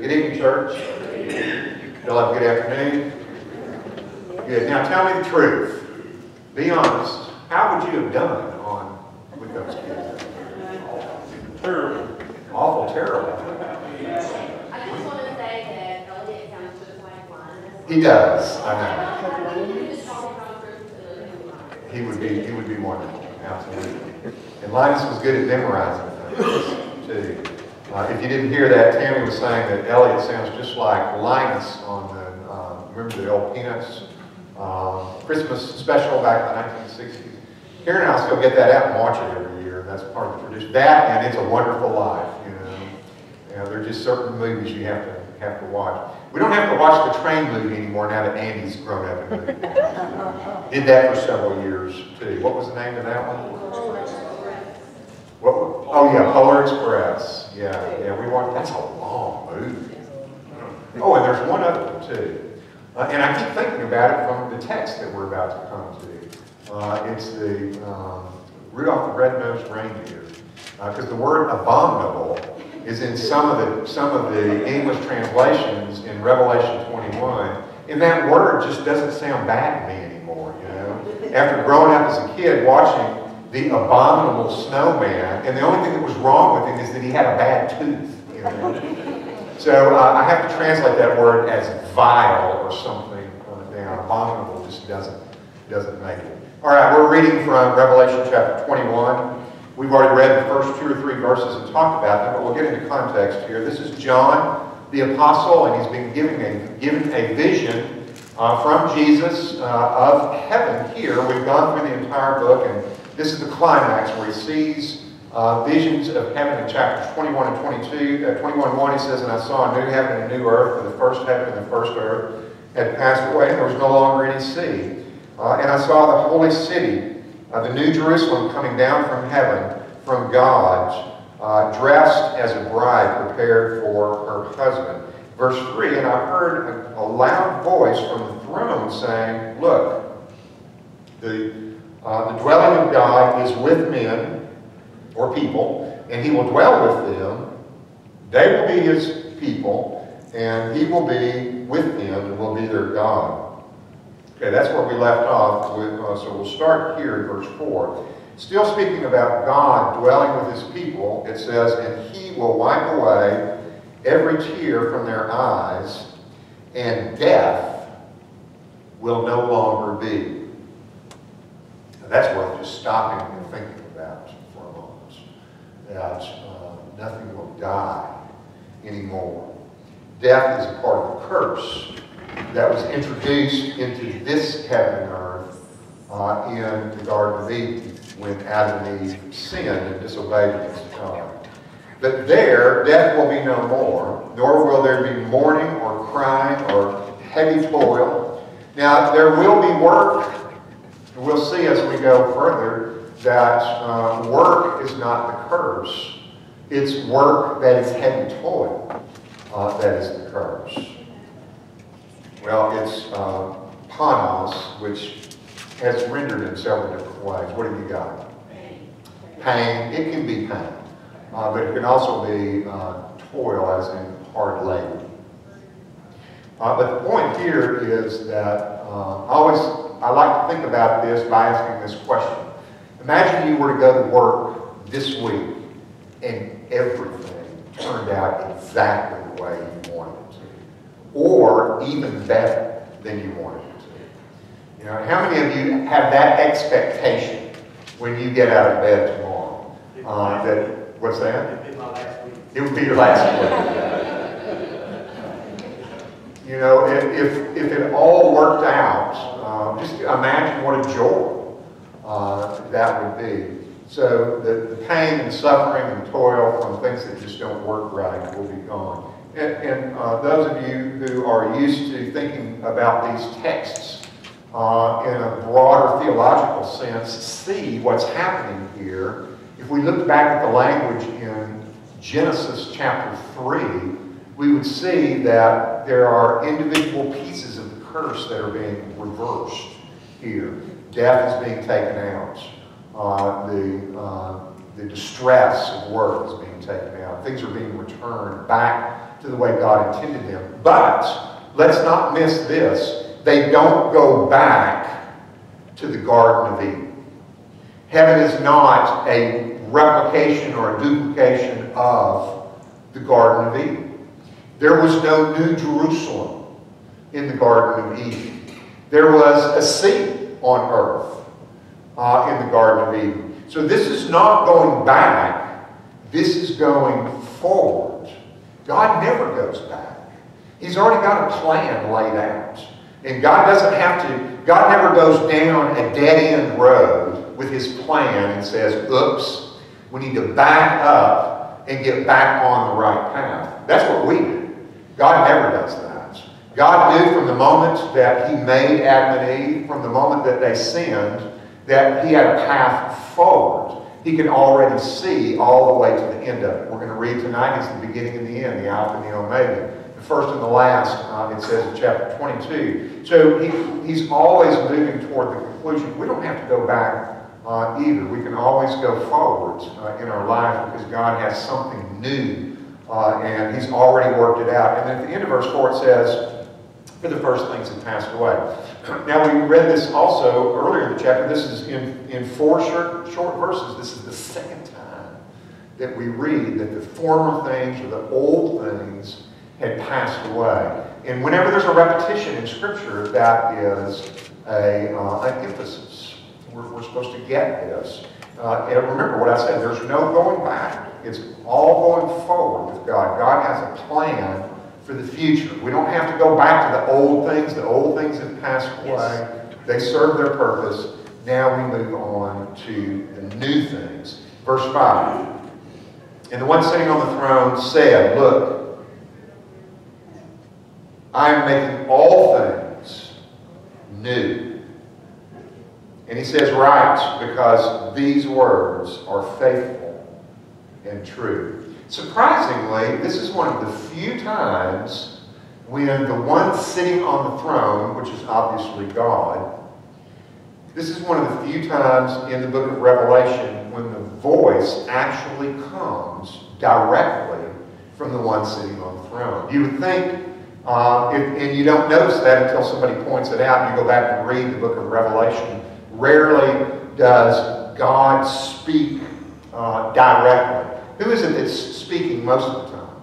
Good evening, church. Y'all have a good afternoon. Good. Now tell me the truth. Be honest. How would you have done with those kids? Terrible. Awful terrible. I just want to say that Elliot sounds just like one. He does. I know. He was talking about truth. He would be wonderful. Absolutely. And Linus was good at memorizing things too. If you didn't hear that, Tammy was saying that Elliot sounds just like Linus on the, remember the old Peanuts Christmas special back in the 1960s? Karen and I still get that out and watch it every year. That's part of the tradition. That and It's a Wonderful Life, you know. There are just certain movies you have to watch. We don't have to watch the Train movie anymore now that Andy's grown up and moved. Did that for several years too. What was the name of that one? Oh yeah, Polar Express. Yeah, we watched. That's a long movie. Oh, and there's one other one too. And I keep thinking about it from the text that we're about to come to. It's the Rudolph the Red-Nosed Reindeer, because the word abominable is in some of the English translations in Revelation 21, and that word just doesn't sound bad to me anymore. You know, after growing up as a kid watching the abominable snowman, and the only thing that was wrong with him is that he had a bad tooth. You know? So I have to translate that word as vile or something down. Abominable just doesn't make it. All right, we're reading from Revelation chapter 21. We've already read the first 2 or 3 verses and talked about them, but we'll get into context here. This is John, the apostle, and he's been given a vision from Jesus of heaven here. We've gone through the entire book, and this is the climax where he sees visions of heaven in chapters 21 and 22. 21:1 he says, "And I saw a new heaven and a new earth, for the first heaven and the first earth had passed away, and there was no longer any sea. And I saw the holy city, the new Jerusalem, coming down from heaven, from God, dressed as a bride prepared for her husband." Verse 3, "And I heard a loud voice from the throne saying, Look, the dwelling of God is with men, or people, and he will dwell with them. They will be his people, and he will be with them and will be their God." Okay, that's where we left off. So we'll start here in verse 4. Still speaking about God dwelling with his people, it says, "And he will wipe away every tear from their eyes, and death will no longer be." Now, that's worth just stopping and thinking about for a moment. That nothing will die anymore. Death is a part of the curse that was introduced into this heaven and earth in the Garden of Eden when Adam and Eve sinned and disobeyed against God. But there, death will be no more, nor will there be mourning or crying or heavy toil. Now, there will be work. We'll see as we go further that work is not the curse. It's work that is heavy toil that is the curse. Well, it's panos, which has rendered in several different ways. What have you got? Pain. It can be pain. But it can also be toil, as in hard labor. But the point here is that I like to think about this by asking this question. Imagine you were to go to work this week and everything turned out exactly the way you wanted it to, or even better than you wanted it to. You know, how many of you have that expectation when you get out of bed tomorrow? What's that? It'd be my last week. It would be your last week. You know, if it all worked out, just imagine what a joy that would be. So the pain and suffering and toil from things that just don't work right will be gone. And those of you who are used to thinking about these texts in a broader theological sense, see what's happening here. If we look back at the language in Genesis chapter 3, we would see that there are individual pieces of the curse that are being reversed here. Death is being taken out. The distress of work is being taken out. Things are being returned back to the way God intended them. But let's not miss this. They don't go back to the Garden of Eden. Heaven is not a replication or a duplication of the Garden of Eden. There was no New Jerusalem in the Garden of Eden. There was a sea on earth in the Garden of Eden. So this is not going back. This is going forward. God never goes back. He's already got a plan laid out. And God never goes down a dead-end road with his plan and says, oops, we need to back up and get back on the right path. That's what we do. God never does that. God knew from the moment that he made Adam and Eve, from the moment that they sinned, that he had a path forward. He can already see all the way to the end of it. We're going to read tonight is the beginning and the end, the Alpha and the Omega. The first and the last, it says in chapter 22. So he's always moving toward the conclusion. We don't have to go back either. We can always go forward in our life because God has something new and he's already worked it out. And then at the end of verse 4 it says, for the first things have passed away. Now we read this also earlier in the chapter. This is in 4 short verses. This is the second time that we read that the former things or the old things had passed away. And whenever there's a repetition in Scripture, that is an emphasis. We're supposed to get this. And remember what I said, there's no going back. It's all going forward with God. God has a plan for the future. We don't have to go back to the old things. The old things have passed away. Yes. They serve their purpose. Now we move on to the new things. Verse 5. And the one sitting on the throne said, look, I am making all things new. And he says, right, because these words are faithful and true. Surprisingly, this is one of the few times when the one sitting on the throne, which is obviously God, this is one of the few times in the book of Revelation when the voice actually comes directly from the one sitting on the throne. You would think, and you don't notice that until somebody points it out, and you go back and read the book of Revelation, rarely does God speak directly. Who is it that's speaking most of the time?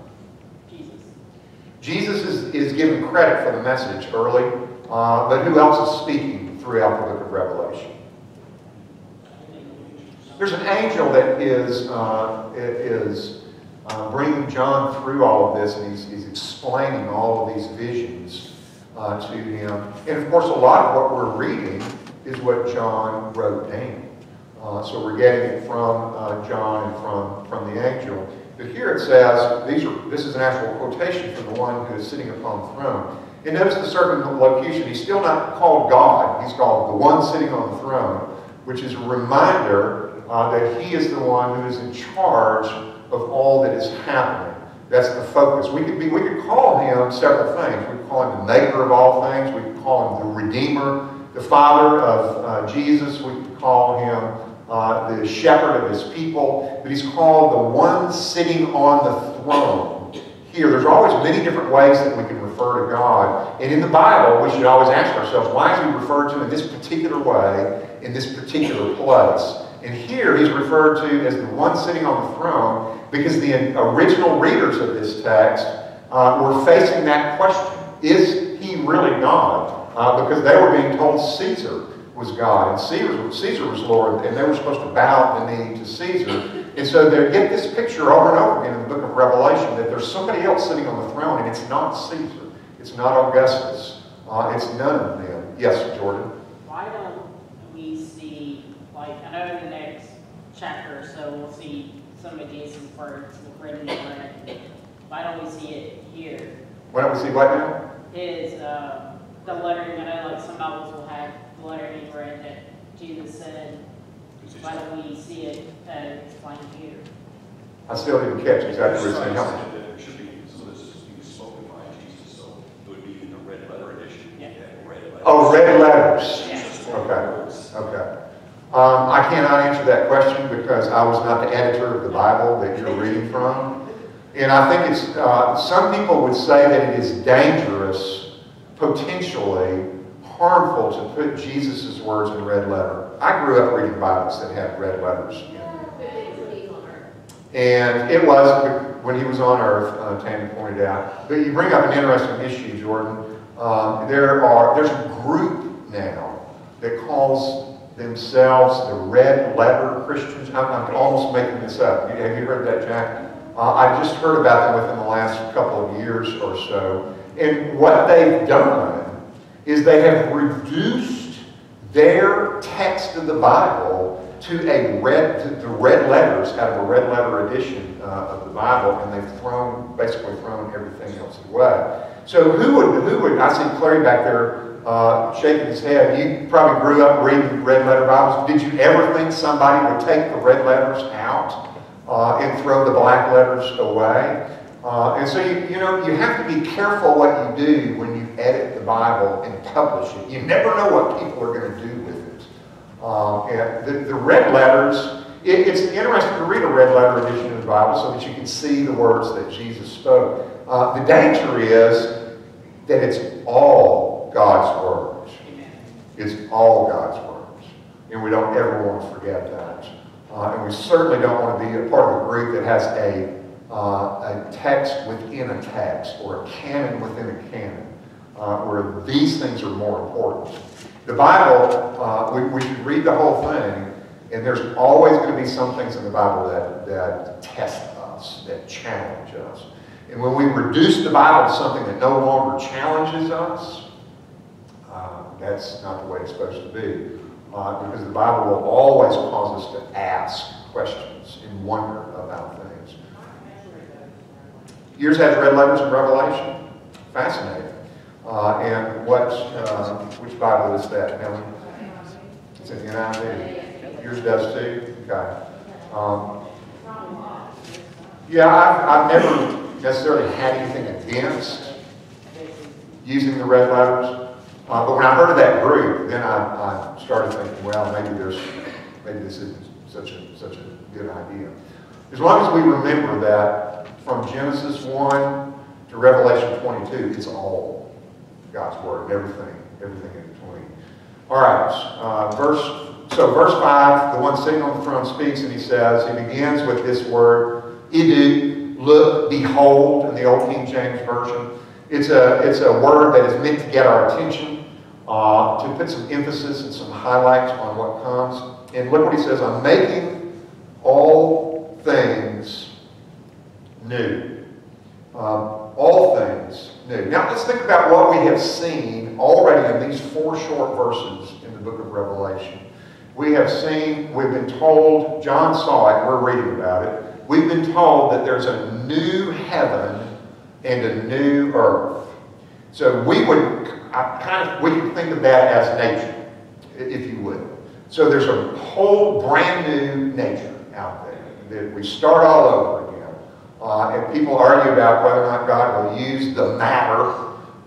Jesus is given credit for the message early, but who else is speaking throughout the book of Revelation? There's an angel that is bringing John through all of this, and he's explaining all of these visions to him. And of course, a lot of what we're reading is what John wrote down. So we're getting it from John and from the angel. But here it says, this is an actual quotation from the one who is sitting upon the throne. And notice the circumlocution. He's still not called God. He's called the one sitting on the throne, which is a reminder that he is the one who is in charge of all that is happening. That's the focus. We could call him several things. We could call him the maker of all things. We could call him the Redeemer, the Father of Jesus. We could call him the shepherd of his people, but he's called the one sitting on the throne. Here, there's always many different ways that we can refer to God. And in the Bible, we should always ask ourselves, why is he referred to in this particular way, in this particular place? And here, he's referred to as the one sitting on the throne because the original readers of this text were facing that question. Is he really God? Because they were being told Caesar was God, and Caesar was Lord, and they were supposed to bow the knee to Caesar. And so they get this picture over and over again in the book of Revelation that there's somebody else sitting on the throne, and it's not Caesar. It's not Augustus. It's none of them. Yes, Jordan? Why don't we see, like, I know in the next chapter or so we'll see some of Jesus' words written in red. Why don't we see it here? Why don't we see what now? Is the lettering, I know like some Bibles will have the lettering in red that Jesus said. Why don't we see it explained here? I still didn't catch exactly what you're saying. Help me. It should be, so this is being spoken by Jesus, so it would be in the red letter edition. Yeah. Red letters. Oh, red letters. Yes. Okay. Okay. I cannot answer that question because I was not the editor of the Bible that you're reading from. And I think it's, some people would say that it is dangerous, potentially harmful to put Jesus' words in red letter. I grew up reading Bibles that had red letters in them. And it was when he was on earth, Tammy pointed out. But you bring up an interesting issue, Jordan. There's a group now that calls themselves the Red Letter Christians. I'm almost making this up. Have you heard that, Jack? I just heard about them within the last couple of years or so. And what they've done is they have reduced their text of the Bible to the red letters out of a red letter edition of the Bible, and they've basically thrown everything else away. So who would, I see Clary back there shaking his head. You probably grew up reading red letter Bibles. Did you ever think somebody would take the red letters out and throw the black letters away? And so you have to be careful what you do when you edit the Bible and publish it. You never know what people are going to do with it. And the red letters, it's interesting to read a red letter edition of the Bible so that you can see the words that Jesus spoke. The danger is that it's all God's words. It's all God's words. And we don't ever want to forget that. And we certainly don't want to be a part of a group that has a text within a text or a canon within a canon, where these things are more important. The Bible, we should read the whole thing, and there's always going to be some things in the Bible that test us, that challenge us. And when we reduce the Bible to something that no longer challenges us, that's not the way it's supposed to be. Because the Bible will always cause us to ask questions and wonder about things. Yours has red letters in Revelation. Fascinating. And which Bible is that, Helen? It's in the NIV. Yours does too? Okay. Yeah, I've never necessarily had anything against using the red letters. But when I heard of that group, then I started thinking, well, maybe this isn't such a good idea. As long as we remember that from Genesis 1 to Revelation 22, it's all God's Word, everything in between. All right, verse 5, the one sitting on the throne speaks, and he says, he begins with this word, idu, look, behold, in the Old King James Version. It's a word that is meant to get our attention, to put some emphasis and some highlights on what comes. And look what he says, I'm making all things new. All things new. Now let's think about what we have seen already in these 4 short verses in the book of Revelation. We've been told, John saw it, we're reading about it. We've been told that there's a new heaven and a new earth. So we can think of that as nature, if you would. So there's a whole brand new nature out there. We start all over again. And people argue about whether or not God will use the matter,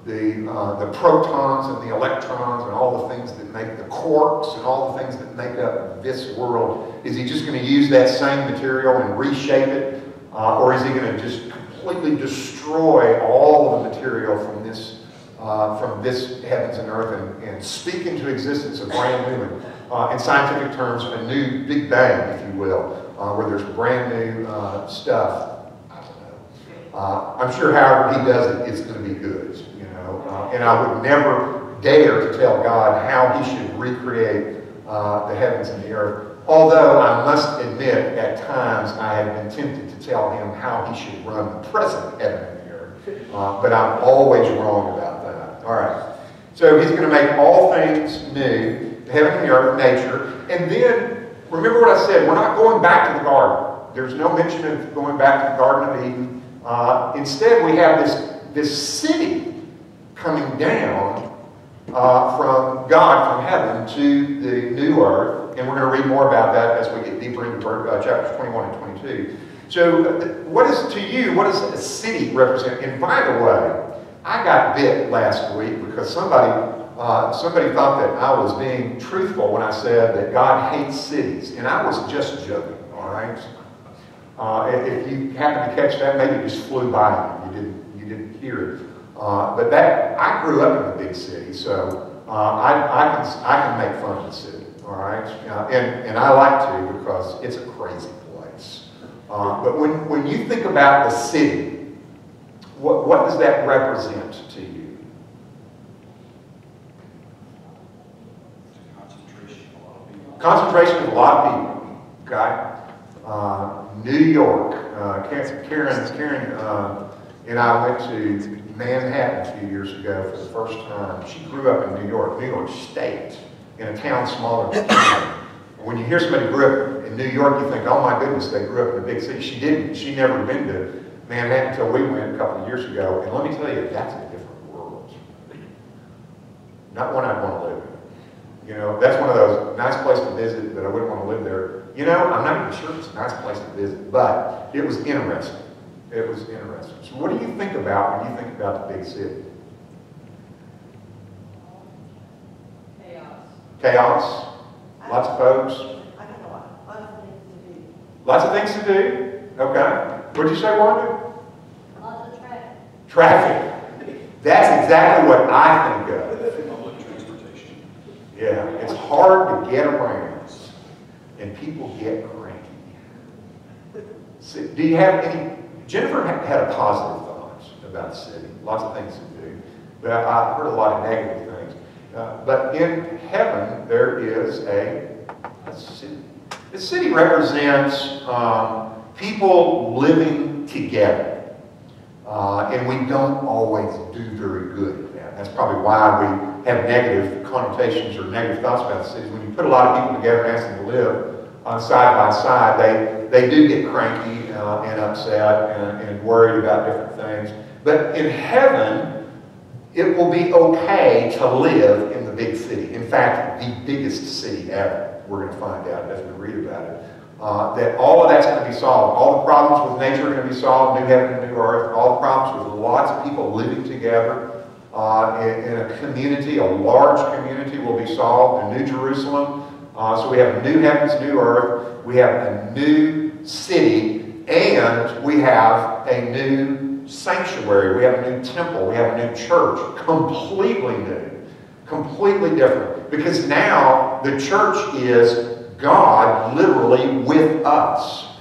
the protons and the electrons and all the things that make the quarks and all the things that make up this world. Is he just going to use that same material and reshape it? Or is he going to just completely destroy all of the material from this heavens and earth and speak into existence a brand new, in scientific terms, a new Big Bang, if you will, where there's brand new stuff. I don't know. I'm sure however he does it, it's going to be good, you know. And I would never dare to tell God how he should recreate the heavens and the earth. Although I must admit, at times I have been tempted to tell him how he should run the present heaven and the earth. But I'm always wrong about that. All right. So he's going to make all things new, the heaven and the earth, nature. And then, remember what I said, we're not going back to the garden. There's no mention of going back to the Garden of Eden. Instead, we have this city coming down from God, from heaven, to the new earth. And we're going to read more about that as we get deeper into chapters 21 and 22. So what does a city represent? And by the way, I got bit last week because somebody thought that I was being truthful when I said that God hates cities. And I was just joking, all right? If you happen to catch that, maybe it just flew by you. You didn't hear it. But that, I grew up in the big city, so I can make fun of the city, all right? And I like to because it's a crazy place. But when you think about the city, what does that represent to you? Concentration of a lot of people, okay? New York, Karen and I went to Manhattan a few years ago for the first time. She grew up in New York State, in a town smaller than Canada. When you hear somebody grew up in New York, you think, oh my goodness, they grew up in a big city. She didn't. She never been to Manhattan until we went a couple of years ago. And let me tell you, that's a different world. Not one I'd want to live in. You know, that's one of those nice places to visit, but I wouldn't want to live there. You know, I'm not even sure it's a nice place to visit, but it was interesting. It was interesting. So what do you think about when you think about the big city? Chaos. Chaos? Lots of folks? I don't know, lots of things to do. Lots of things to do? Okay. What'd you say, Wanda? Lots of traffic. Traffic. That's exactly what I think of. Public transportation. Yeah, it's hard to get around, and people get cranky. So, do you have any? Jennifer had a positive thought about the city. Lots of things to do, but I heard a lot of negative things. But in heaven, there is a city. The city represents people living together, and we don't always do very good at that. That's probably why we have negative connotations or negative thoughts about the cities. When you put a lot of people together and ask them to live side by side, they do get cranky and upset and worried about different things. But in heaven, it will be okay to live in the big city. In fact, the biggest city ever. We're going to find out as we read about it. That all of that's going to be solved. All the problems with nature are going to be solved, new heaven and new earth. All the problems with lots of people living together in a community, a large community, will be solved in New Jerusalem. So we have a new heavens, new earth. We have a new city, and we have a new sanctuary. We have a new temple. We have a new church. Completely new. Completely different. Because now the church is God literally with us.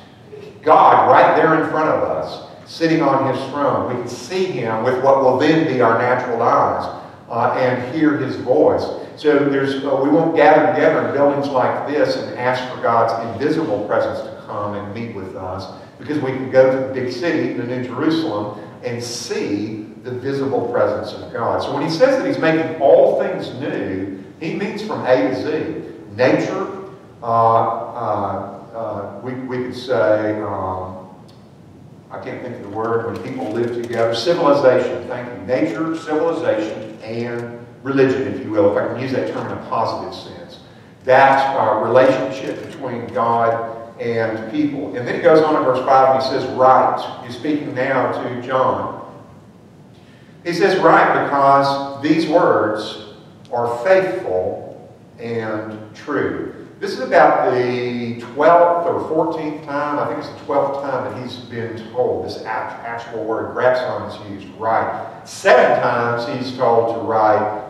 God right there in front of us, sitting on His throne. We can see Him with what will then be our natural eyes and hear His voice. So we won't gather together in buildings like this and ask for God's invisible presence to come and meet with us, because we can go to the big city, the New Jerusalem, and see the visible presence of God. So when He says that He's making all things new, He means from A to Z. Nature, we could say, I can't think of the word, when people live together. Civilization, thank you. Nature, civilization, and religion, if you will, if I can use that term in a positive sense. That relationship between God and people. And then he goes on in verse 5 and he says, right. He's speaking now to John. He says, right, because these words are faithful and true. This is about the 12th or 14th time, I think it's the 12th time that he's been told this actual word, grapson, is used, right. 7 times he's told to write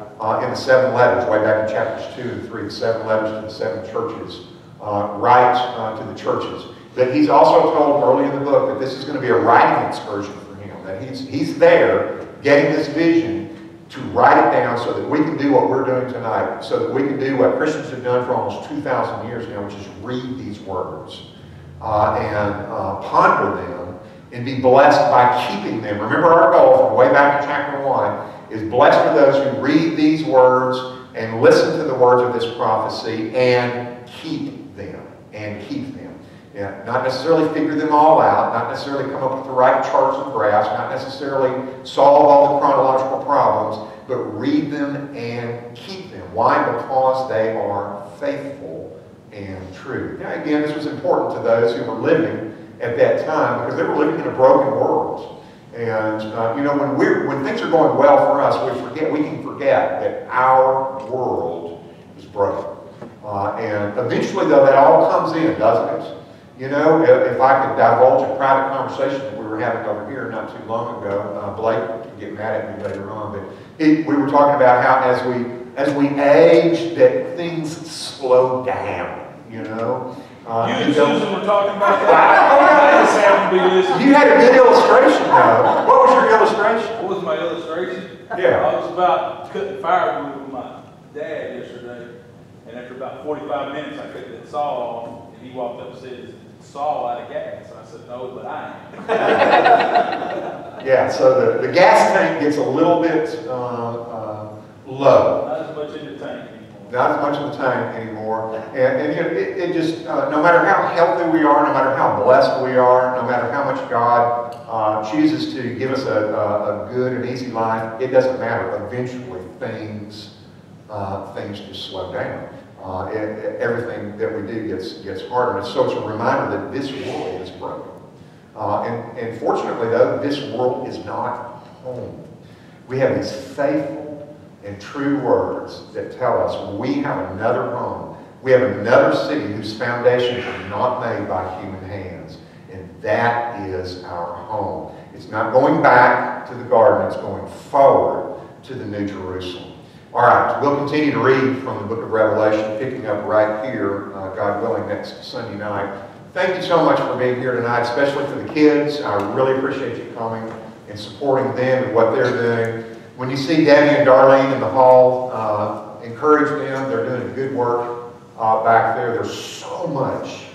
in the 7 letters, way back in chapters 2 and 3, the 7 letters to the 7 churches, write to the churches. But he's also told early in the book that this is going to be a writing excursion for him, that he's there getting this vision to write it down so that we can do what we're doing tonight, so that we can do what Christians have done for almost 2,000 years now, which is read these words and ponder them and be blessed by keeping them. Remember, our goal from way back in chapter 1 is blessed are those who read these words and listen to the words of this prophecy and keep them. Yeah, not necessarily figure them all out, not necessarily come up with the right charts and graphs, not necessarily solve all the chronological problems, but read them and keep them. Why? Because they are faithful and true. Now, again, this was important to those who were living at that time because they were living in a broken world. And you know, when things are going well for us, we can forget that our world is broken. And eventually, though, that all comes in, doesn't it? You know, if I could divulge a private conversation that we were having over here not too long ago, Blake can get mad at me later on, but we were talking about how as we age, that things slow down, you know? You and Susan were talking about that? I just happened to be listening. You had a good illustration, though. What was your illustration? What was my illustration? Yeah. I was about cutting firewood with my dad yesterday, and after about 45 minutes, I cut that saw off, and he walked up and said, "Is the saw out of gas?" I said, "No, but I am." Yeah, so the gas tank gets a little bit low. Not as much in the tank anymore. Not as much in the tank anymore. And you know, it just, no matter how healthy we are, no matter how blessed we are, no matter how much God chooses to give us a good and easy life, it doesn't matter. Eventually, things just slow down. Everything that we do gets harder. And so it's a reminder that this world is broken. And fortunately, though, this world is not home. We have these faithful and true words that tell us we have another home. We have another city whose foundations are not made by human hands. And that is our home. It's not going back to the garden. It's going forward to the New Jerusalem. All right, we'll continue to read from the book of Revelation, picking up right here, God willing, next Sunday night. Thank you so much for being here tonight, especially for the kids. I really appreciate you coming and supporting them and what they're doing. When you see Debbie and Darlene in the hall, encourage them. They're doing good work back there. There's so much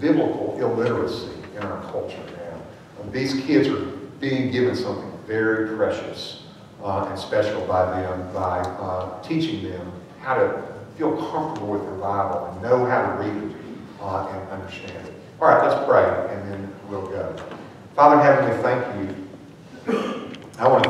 biblical illiteracy in our culture now. And these kids are being given something very precious and special by them, by teaching them how to feel comfortable with their Bible and know how to read it and understand it. All right, let's pray, and then we'll go. Father in heaven, we thank you. I want to